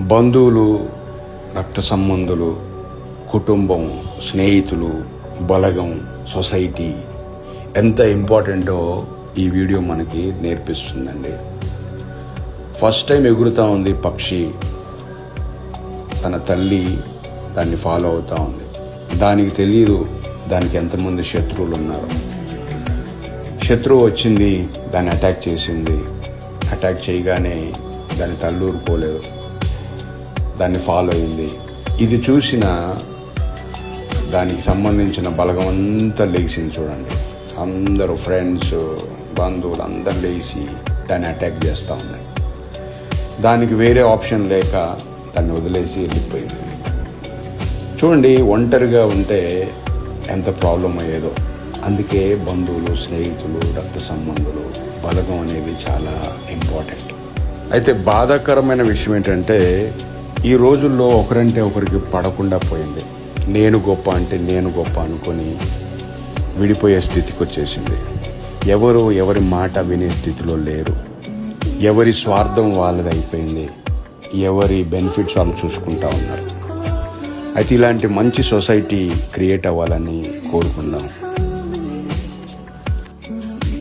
బంధువులు, రక్త సంబంధులు, కుటుంబం, స్నేహితులు, బలగం, సొసైటీ ఎంత ఇంపార్టెంటో ఈ వీడియో మనకి నేర్పిస్తుందండి. ఫస్ట్ టైం ఎగురుతూ ఉంది పక్షి, తన తల్లి దాన్ని ఫాలో అవుతూ ఉంది. దానికి తెలియదు దానికి ఎంతమంది శత్రువులు ఉన్నారు. శత్రువు వచ్చింది, దాన్ని అటాక్ చేసింది. అటాక్ చేయగానే దాని తల్లి ఊరుకోలేదు, దాన్ని ఫాలో అయింది. ఇది చూసిన దానికి సంబంధించిన బలగం అంతా లేచింది. చూడండి, అందరూ ఫ్రెండ్స్, బంధువులు అందరూ లేచి దాన్ని అటాక్ చేస్తూ ఉన్నాయి. దానికి వేరే ఆప్షన్ లేక దాన్ని వదిలేసి వెళ్ళిపోయింది. చూడండి, ఒంటరిగా ఉంటే ఎంత ప్రాబ్లం అయ్యేదో. అందుకే బంధువులు, స్నేహితులు, రక్త సంబంధులు, బలగం అనేది చాలా ఇంపార్టెంట్. అయితే బాధాకరమైన విషయం ఏంటంటే ఈ రోజుల్లో ఒకరంటే ఒకరికి పడకుండా పోయింది. నేను గొప్ప అంటే నేను గొప్ప అనుకొని విడిపోయే స్థితికి వచ్చేసింది. ఎవరి మాట వినే స్థితిలో లేరు. ఎవరి స్వార్థం వాళ్ళది అయిపోయింది. ఎవరి బెనిఫిట్స్ వాళ్ళు చూసుకుంటా ఉన్నారు. అయితే ఇలాంటి మంచి సొసైటీ క్రియేట్ అవ్వాలని కోరుకుందాం.